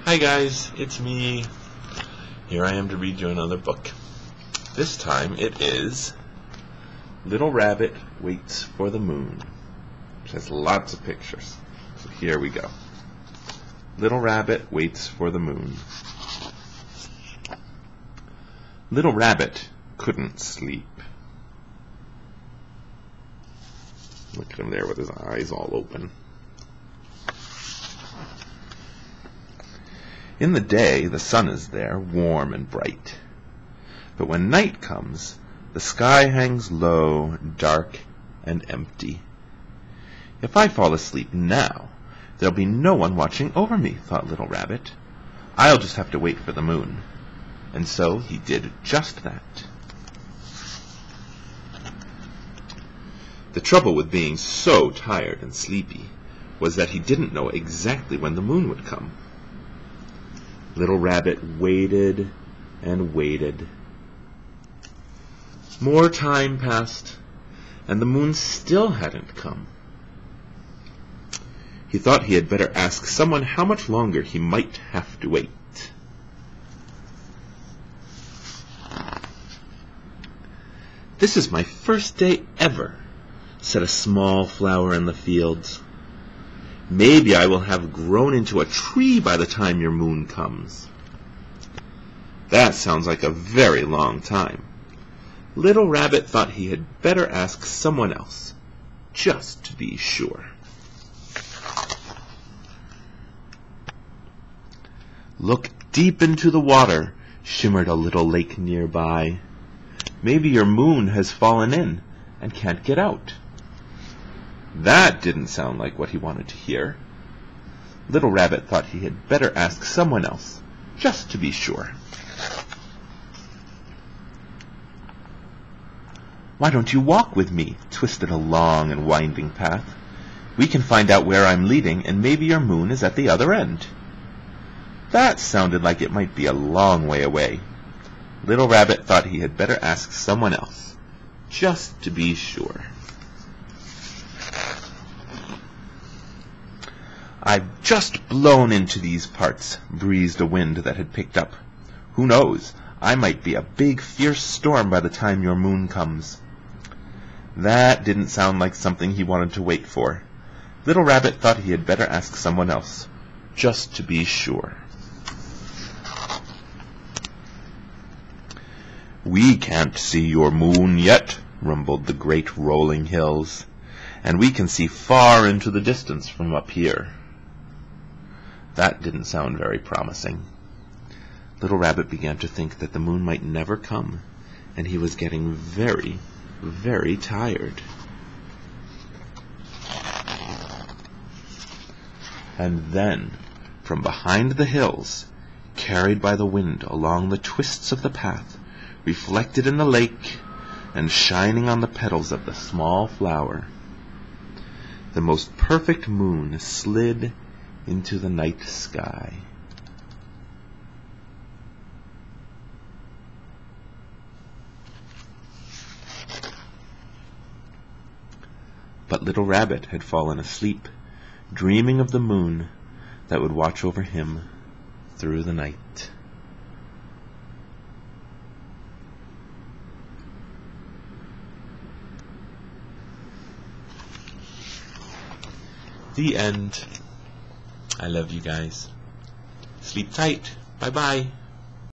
Hi guys, it's me. Here I am to read you another book. This time it is Little Rabbit Waits for the Moon, which has lots of pictures. So here we go. Little Rabbit Waits for the Moon. Little Rabbit couldn't sleep. Look at him there with his eyes all open. In the day, the sun is there, warm and bright. But when night comes, the sky hangs low, dark and empty. If I fall asleep now, there'll be no one watching over me, thought Little Rabbit. I'll just have to wait for the moon. And so he did just that. The trouble with being so tired and sleepy was that he didn't know exactly when the moon would come. Little Rabbit waited and waited. More time passed, and the moon still hadn't come. He thought he had better ask someone how much longer he might have to wait. "This is my first day ever," said a small flower in the fields. "Maybe I will have grown into a tree by the time your moon comes." That sounds like a very long time. Little Rabbit thought he had better ask someone else, just to be sure. "Look deep into the water," shimmered a little lake nearby. "Maybe your moon has fallen in and can't get out." That didn't sound like what he wanted to hear. Little Rabbit thought he had better ask someone else, just to be sure. "Why don't you walk with me?" twisted a long and winding path. "We can find out where I'm leading, and maybe your moon is at the other end." That sounded like it might be a long way away. Little Rabbit thought he had better ask someone else, just to be sure. "I've just blown into these parts," breezed a wind that had picked up. "Who knows? I might be a big, fierce storm by the time your moon comes." That didn't sound like something he wanted to wait for. Little Rabbit thought he had better ask someone else, just to be sure. "We can't see your moon yet," rumbled the great rolling hills, "and we can see far into the distance from up here." That didn't sound very promising. Little Rabbit began to think that the moon might never come, and he was getting very, very tired. And then, from behind the hills, carried by the wind along the twists of the path, reflected in the lake, and shining on the petals of the small flower, the most perfect moon slid into the night sky. But Little Rabbit had fallen asleep, dreaming of the moon that would watch over him through the night. The end. I love you guys. Sleep tight. Bye-bye.